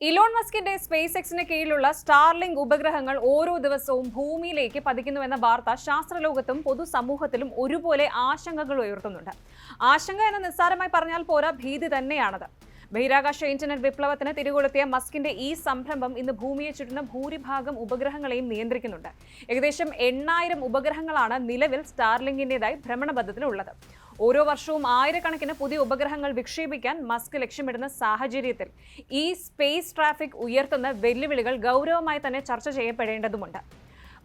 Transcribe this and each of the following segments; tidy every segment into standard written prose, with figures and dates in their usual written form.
Elon മസ്കിന്റെ space എക്സിന് കീഴിലുള്ള സ്റ്റാർലിങ്ക് ഉപഗ്രഹങ്ങൾ ഓരോ ദിവസവും ഭൂമിയിലേക്ക് പതിക്കുന്നുവെന്ന വാർത്ത ശാസ്ത്രലോകത്തും പൊതുസമൂഹത്തിലും ഒരുപോലെ ആശങ്കകൾ ഉയർത്തുന്നുണ്ട്. ആശങ്ക എന്ന് നിസ്സാരമായി പറഞ്ഞാൽ പോരാ, ഭീതി തന്നെയാണത്. ബഹിരാകാശ ഇന്റർനെറ്റ് വിപ്ലവത്തിന് തിരികൊളുത്തിയ മസ്കിന്റെ ഈ സംരംഭം ഇന്ന് ഭൂമിയെ ചുറ്റുന്ന ഭൂരിഭാഗം ഉപഗ്രഹങ്ങളെയും നിയന്ത്രിക്കുന്നുണ്ട്. ഏകദേശം 8,000 ഉപഗ്രഹങ്ങളാണ് നിലവിൽ സ്റ്റാർലിങ്കിന്റേതായി ഭ്രമണപഥത്തിലുള്ളത്. ഓരോ വർഷവും ആയിരക്കണക്കിന് പുതിയ ഉപഗ്രഹങ്ങൾ വിക്ഷേപിക്കാൻ മസ്ക് ലക്ഷ്യമിടുന്ന സാഹചര്യത്തിൽ ഈ സ്പേസ് ട്രാഫിക് ഉയർത്തുന്ന വെല്ലുവിളികൾ ഗൗരവമായി തന്നെ ചർച്ച ചെയ്യപ്പെടേണ്ടതുണ്ട്.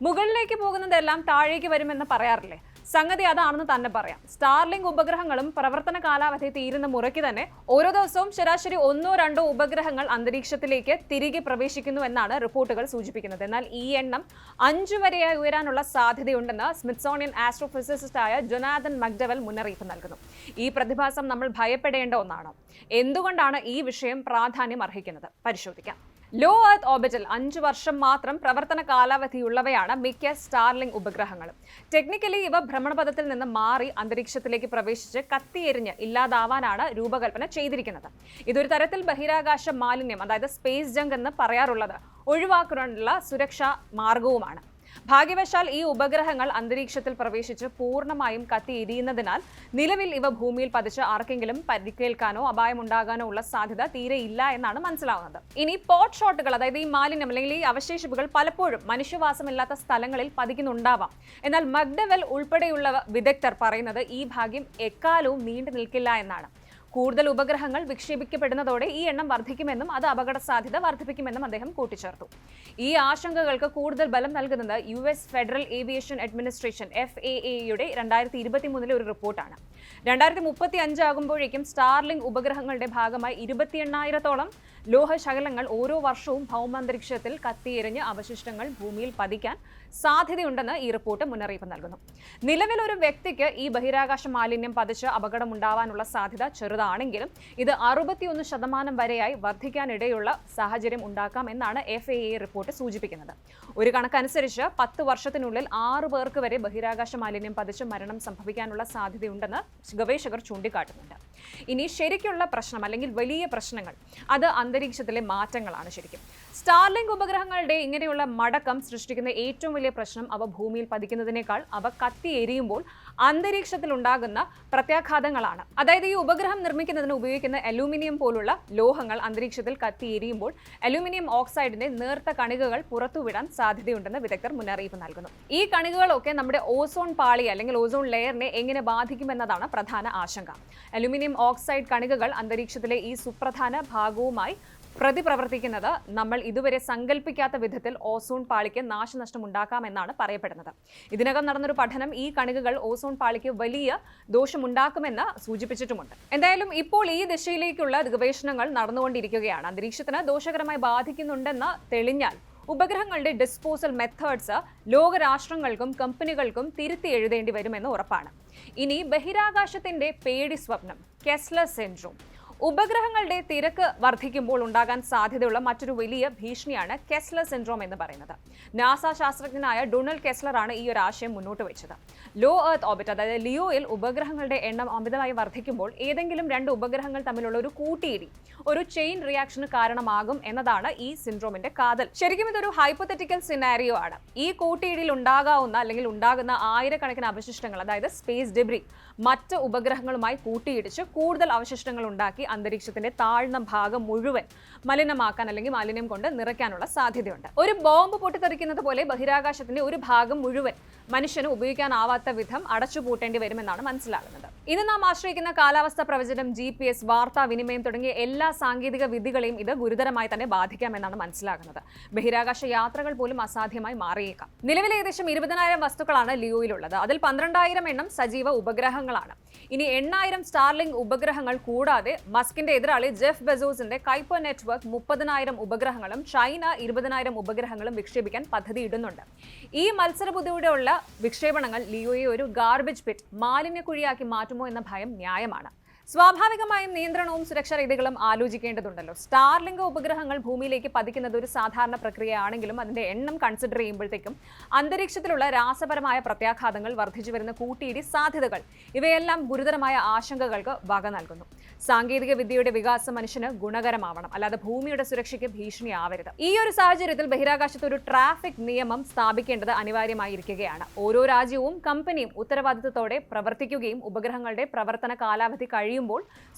മുകളിലേക്ക് പോകുന്നതെല്ലാം താഴേക്ക് വരുമെന്ന് പറയാറില്ലേ? സംഗതി അതാണെന്ന് തന്നെ പറയാം. സ്റ്റാർലിങ്ക് ഉപഗ്രഹങ്ങളും പ്രവർത്തന കാലാവധി തീരുന്ന മുറയ്ക്ക് തന്നെ ഓരോ ദിവസവും ശരാശരി 1-2 ഉപഗ്രഹങ്ങൾ അന്തരീക്ഷത്തിലേക്ക് തിരികെ പ്രവേശിക്കുന്നു എന്നാണ് റിപ്പോർട്ടുകൾ സൂചിപ്പിക്കുന്നത്. എന്നാൽ ഈ എണ്ണം 5 വരെയായി ഉയരാനുള്ള സാധ്യതയുണ്ടെന്ന് സ്മിത്സോണിയൻ ആസ്ട്രോഫിസിസ്റ്റായ ജൊനാഥൻ മക്ഡവൽ മുന്നറിയിപ്പ് നൽകുന്നു. ഈ പ്രതിഭാസം നമ്മൾ ഭയപ്പെടേണ്ട ഒന്നാണോ? എന്തുകൊണ്ടാണ് ഈ വിഷയം പ്രാധാന്യം അർഹിക്കുന്നത്? പരിശോധിക്കാം. ലോ എർത്ത് ഓർബിറ്റിൽ 5 വർഷം മാത്രം പ്രവർത്തന കാലാവധിയുള്ളവയാണ് മിക്ക സ്റ്റാർലിങ്ക് ഉപഗ്രഹങ്ങളും. ടെക്നിക്കലി ഇവ ഭ്രമണപഥത്തിൽ നിന്ന് മാറി അന്തരീക്ഷത്തിലേക്ക് പ്രവേശിച്ച് കത്തിയെരിഞ്ഞ് ഇല്ലാതാവാനാണ് രൂപകൽപ്പന ചെയ്തിരിക്കുന്നത്. ഇതൊരു തരത്തിൽ ബഹിരാകാശ മാലിന്യം, അതായത് സ്പേസ് ജങ്ക് എന്ന് പറയാറുള്ളത്, ഒഴിവാക്കാനുള്ള സുരക്ഷാ മാർഗവുമാണ്. ഭാഗ്യവശാൽ ഈ ഉപഗ്രഹങ്ങൾ അന്തരീക്ഷത്തിൽ പ്രവേശിച്ച് പൂർണ്ണമായും കത്തിയെരിയുന്നതിനാൽ നിലവിൽ ഇവ ഭൂമിയിൽ പതിച്ച് ആർക്കെങ്കിലും പരിക്കേൽക്കാനോ അപായമുണ്ടാകാനോ ഉള്ള സാധ്യത തീരെ ഇല്ല എന്നാണ് മനസ്സിലാവുന്നത്. ഇനി പോട്ട് ഷോട്ടുകൾ, അതായത് ഈ മാലിന്യം അല്ലെങ്കിൽ ഈ അവശേഷിപ്പുകൾ പലപ്പോഴും മനുഷ്യവാസമില്ലാത്ത സ്ഥലങ്ങളിൽ പതിക്കുന്നുണ്ടാവാം. എന്നാൽ മക്ഡവൽ ഉൾപ്പെടെയുള്ള വിദഗ്ധർ പറയുന്നത് ഈ ഭാഗ്യം എക്കാലവും നീണ്ടു നിൽക്കില്ല എന്നാണ്. കൂടുതൽ ഉപഗ്രഹങ്ങൾ വിക്ഷേപിക്കപ്പെടുന്നതോടെ ഈ എണ്ണം വർദ്ധിക്കുമെന്നും അത് അപകട സാധ്യത വർദ്ധിപ്പിക്കുമെന്നും അദ്ദേഹം കൂട്ടിച്ചേർത്തു. ഈ ആശങ്കകൾക്ക് കൂടുതൽ ബലം നൽകുന്നത് US ഫെഡറൽ ഏവിയേഷൻ അഡ്മിനിസ്ട്രേഷൻ FAA-യുടെ 2023 ഒരു റിപ്പോർട്ടാണ്. 2035 ആകുമ്പോഴേക്കും സ്റ്റാർലിങ്ക് ഉപഗ്രഹങ്ങളുടെ ഭാഗമായി 28,000-ഓളം ലോഹശകലങ്ങൾ ഓരോ വർഷവും ഭൗമാന്തരീക്ഷത്തിൽ കത്തിയെരിഞ്ഞ് അവശിഷ്ടങ്ങൾ ഭൂമിയിൽ പതിക്കാൻ സാധ്യതയുണ്ടെന്ന് ഈ റിപ്പോർട്ട് മുന്നറിയിപ്പ് നൽകുന്നു. നിലവിൽ ഒരു വ്യക്തിക്ക് ഈ ബഹിരാകാശ മാലിന്യം പതിച്ച് അപകടമുണ്ടാവാനുള്ള സാധ്യത ചെറുതാണെങ്കിലും ഇത് 61% വരെയായി വർദ്ധിക്കാനിടയുള്ള സാഹചര്യം ഉണ്ടാക്കാം എന്നാണ് FAA റിപ്പോർട്ട് സൂചിപ്പിക്കുന്നത്. ഒരു കണക്കനുസരിച്ച് 10 വർഷത്തിനുള്ളിൽ 6 പേർക്ക് വരെ ബഹിരാകാശ മാലിന്യം പതിച്ച് മരണം സംഭവിക്കാനുള്ള സാധ്യതയുണ്ടെന്ന് ഗവേഷകർ ചൂണ്ടിക്കാട്ടുന്നുണ്ട്. ഇനി ശരിക്കുള്ള പ്രശ്നം അല്ലെങ്കിൽ വലിയ പ്രശ്നങ്ങൾ അത് അന്തരീക്ഷത്തിലെ മാറ്റങ്ങളാണ്. ശരിക്കും സ്റ്റാർലിങ്ക് ഉപഗ്രഹങ്ങളുടെ ഇങ്ങനെയുള്ള മടക്കം സൃഷ്ടിക്കുന്ന ഏറ്റവും വലിയ പ്രശ്നം അവ ഭൂമിയിൽ പതിക്കുന്നതിനേക്കാൾ അവ കത്തിയെരിയുമ്പോൾ അന്തരീക്ഷത്തിൽ ഉണ്ടാകുന്ന പ്രത്യാഘാതങ്ങളാണ്. അതായത് ഈ ഉപഗ്രഹം നിർമ്മിക്കുന്നതിന് ഉപയോഗിക്കുന്ന അലൂമിനിയം പോലുള്ള ലോഹങ്ങൾ അന്തരീക്ഷത്തിൽ കത്തിയെരിയുമ്പോൾ അലൂമിനിയം ഓക്സൈഡിന്റെ നേർത്ത കണികകൾ പുറത്തുവിടാൻ സാധ്യതയുണ്ടെന്ന് വിദഗ്ധർ മുന്നറിയിപ്പ് നൽകുന്നു. ഈ കണികകളൊക്കെ നമ്മുടെ ഓസോൺ പാളി അല്ലെങ്കിൽ ഓസോൺ ലെയറിനെ എങ്ങനെ ബാധിക്കുമെന്നതാണ് പ്രധാന ആശങ്ക. അലൂമിനിയം ഓക്സൈഡ് കണികകൾ അന്തരീക്ഷത്തിലെ ഈ സുപ്രധാന ഭാഗവുമായി പ്രതിപ്രവർത്തിക്കുന്നത് നമ്മൾ ഇതുവരെ സങ്കല്പിക്കാത്ത വിധത്തിൽ ഓസോൺ പാളിക്ക് നാശനഷ്ടം ഉണ്ടാക്കാമെന്നാണ് പറയപ്പെടുന്നത്. ഇതിനകം നടന്നൊരു പഠനം ഈ കണികകൾ ഓസോൺ പാളിക്ക് വലിയ ദോഷമുണ്ടാക്കുമെന്ന് സൂചിപ്പിച്ചിട്ടുമുണ്ട്. എന്തായാലും ഇപ്പോൾ ഈ ദിശയിലേക്കുള്ള ഗവേഷണങ്ങൾ നടന്നുകൊണ്ടിരിക്കുകയാണ്. അന്തരീക്ഷത്തിന് ദോഷകരമായി ബാധിക്കുന്നുണ്ടെന്ന് തെളിഞ്ഞാൽ ഉപഗ്രഹങ്ങളുടെ ഡിസ്പോസൽ മെത്തേഡ്സ് ലോകരാഷ്ട്രങ്ങൾക്കും കമ്പനികൾക്കും തിരുത്തി എഴുതേണ്ടി വരുമെന്ന് ഉറപ്പാണ്. ഇനി ബഹിരാകാശത്തിന്റെ പേടി സ്വപ്നം, കെസ്ലർ സിൻഡ്രോം. ഉപഗ്രഹങ്ങളുടെ തിരക്ക് വർദ്ധിക്കുമ്പോൾ ഉണ്ടാകാൻ സാധ്യതയുള്ള മറ്റൊരു വലിയ ഭീഷണിയാണ് കെസ്ലർ സിൻഡ്രോം എന്ന് പറയുന്നത്. നാസ ശാസ്ത്രജ്ഞനായ ഡൊണാൾഡ് കെസ്ലറാണ് ഈ ഒരു ആശയം മുന്നോട്ട് വെച്ചത്. ലോ എർത്ത് ഓർബിറ്റ്, അതായത് ലിയോയിൽ ഉപഗ്രഹങ്ങളുടെ എണ്ണം അമിതമായി വർദ്ധിക്കുമ്പോൾ ഏതെങ്കിലും 2 ഉപഗ്രഹങ്ങൾ തമ്മിലുള്ള ഒരു കൂട്ടിയിടി ഒരു ചെയിൻ റിയാക്ഷന് കാരണമാകും എന്നതാണ് ഈ സിൻഡ്രോമിന്റെ കാതൽ. ശരിക്കും ഇതൊരു ഹൈപ്പോത്തറ്റിക്കൽ സിനാരിയോ ആണ്. ഈ കൂട്ടിയിടിയിൽ ഉണ്ടാകാവുന്ന അല്ലെങ്കിൽ ഉണ്ടാകുന്ന ആയിരക്കണക്കിന് അവശിഷ്ടങ്ങൾ, അതായത് സ്പേസ് ഡെബ്രി, മറ്റ് ഉപഗ്രഹങ്ങളുമായി കൂട്ടിയിടിച്ച് കൂടുതൽ അവശിഷ്ടങ്ങൾ ഉണ്ടാക്കി അന്തരീക്ഷത്തിന്റെ താഴ്ന്ന ഭാഗം മുഴുവൻ മലിനമാക്കാൻ അല്ലെങ്കിൽ മാലിന്യം കൊണ്ട് നിറയ്ക്കാനുള്ള സാധ്യതയുണ്ട്. ഒരു ബോംബ് പൊട്ടിത്തെറിക്കുന്നത് പോലെ ബഹിരാകാശത്തിന്റെ ഒരു ഭാഗം മുഴുവൻ മനുഷ്യന് ഉപയോഗിക്കാനാവാത്ത വിധം അടച്ചുപൂട്ടേണ്ടി വരുമെന്നാണ് മനസ്സിലാകുന്നത്. ഇന്ന് നാം ആശ്രയിക്കുന്ന കാലാവസ്ഥാ പ്രവചനം, GPS, വാർത്താവിനിമയം തുടങ്ങിയ എല്ലാ സാങ്കേതിക വിദ്യകളെയും ഇത് ഗുരുതരമായി തന്നെ ബാധിക്കാമെന്നാണ് മനസ്സിലാകുന്നത്. ബഹിരാകാശ യാത്രകൾ പോലും അസാധ്യമായി മാറിയേക്കാം. നിലവിൽ ഏകദേശം 20,000 വസ്തുക്കളാണ് ലിയോയിലുള്ളത്. അതിൽ 12,000 എണ്ണം സജീവ ഉപഗ്രഹങ്ങളാണ്. ഇനി 8,000 സ്റ്റാർലിങ്ക് ഉപഗ്രഹങ്ങൾ കൂടാതെ മസ്കിന്റെ എതിരാളി ജെഫ് ബെസോസിന്റെ കൈപ്പർ നെറ്റ്വർക്ക് 30,000 ഉപഗ്രഹങ്ങളും ചൈന 20,000 ഉപഗ്രഹങ്ങളും വിക്ഷേപിക്കാൻ പദ്ധതിയിടുന്നുണ്ട്. ഈ മത്സരബുദ്ധിയോടെയുള്ള വിക്ഷേപണങ്ങൾ ലിയോയെ ഒരു ഗാർബേജ് പിറ്റ്, മാലിന്യക്കുഴിയാക്കി മാറ്റുമോ എന്ന ഭയം ന്യായമാണ്. സ്വാഭാവികമായും നിയന്ത്രണവും സുരക്ഷാ രീതികളും ആലോചിക്കേണ്ടതുണ്ടല്ലോ. സ്റ്റാർലിങ്ക് ഉപഗ്രഹങ്ങൾ ഭൂമിയിലേക്ക് പതിക്കുന്നത് ഒരു സാധാരണ പ്രക്രിയയാണെങ്കിലും അതിന്റെ എണ്ണം കൺസിഡർ ചെയ്യുമ്പോഴത്തേക്കും അന്തരീക്ഷത്തിലുള്ള രാസപരമായ പ്രത്യാഘാതങ്ങൾ, വർദ്ധിച്ചു വരുന്ന കൂട്ടിയിടി സാധ്യതകൾ, ഇവയെല്ലാം ഗുരുതരമായ ആശങ്കകൾക്ക് വക നൽകുന്നു. സാങ്കേതിക വിദ്യയുടെ വികാസം മനുഷ്യന് ഗുണകരമാവണം, അല്ലാതെ ഭൂമിയുടെ സുരക്ഷയ്ക്ക് ഭീഷണിയാവരുത്. ഈ ഒരു സാഹചര്യത്തിൽ ബഹിരാകാശത്ത് ഒരു ട്രാഫിക് നിയമം സ്ഥാപിക്കേണ്ടത് അനിവാര്യമായിരിക്കുകയാണ്. ഓരോ രാജ്യവും കമ്പനിയും ഉത്തരവാദിത്തത്തോടെ പ്രവർത്തിക്കുകയും ഉപഗ്രഹങ്ങളുടെ പ്രവർത്തന കാലാവധി കഴിയുമ്പോൾ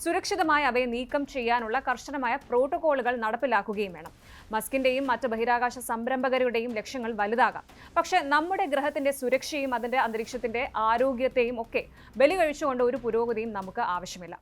സുരക്ഷിതമായി അവയെ നീക്കം ചെയ്യാനുള്ള കർശനമായ പ്രോട്ടോകോളുകൾ നടപ്പിലാക്കുകയും വേണം. മസ്കിന്റെയും മറ്റ് ബഹിരാകാശ സംരംഭകരുടെയും ലക്ഷ്യങ്ങൾ വലുതാകാം, പക്ഷേ നമ്മുടെ ഗ്രഹത്തിന്റെ സുരക്ഷയും അതിന്റെ അന്തരീക്ഷത്തിന്റെ ആരോഗ്യത്തെയും ഒക്കെ ബലി കഴിച്ചുകൊണ്ട് ഒരു പുരോഗതിയും നമുക്ക് ആവശ്യമില്ല.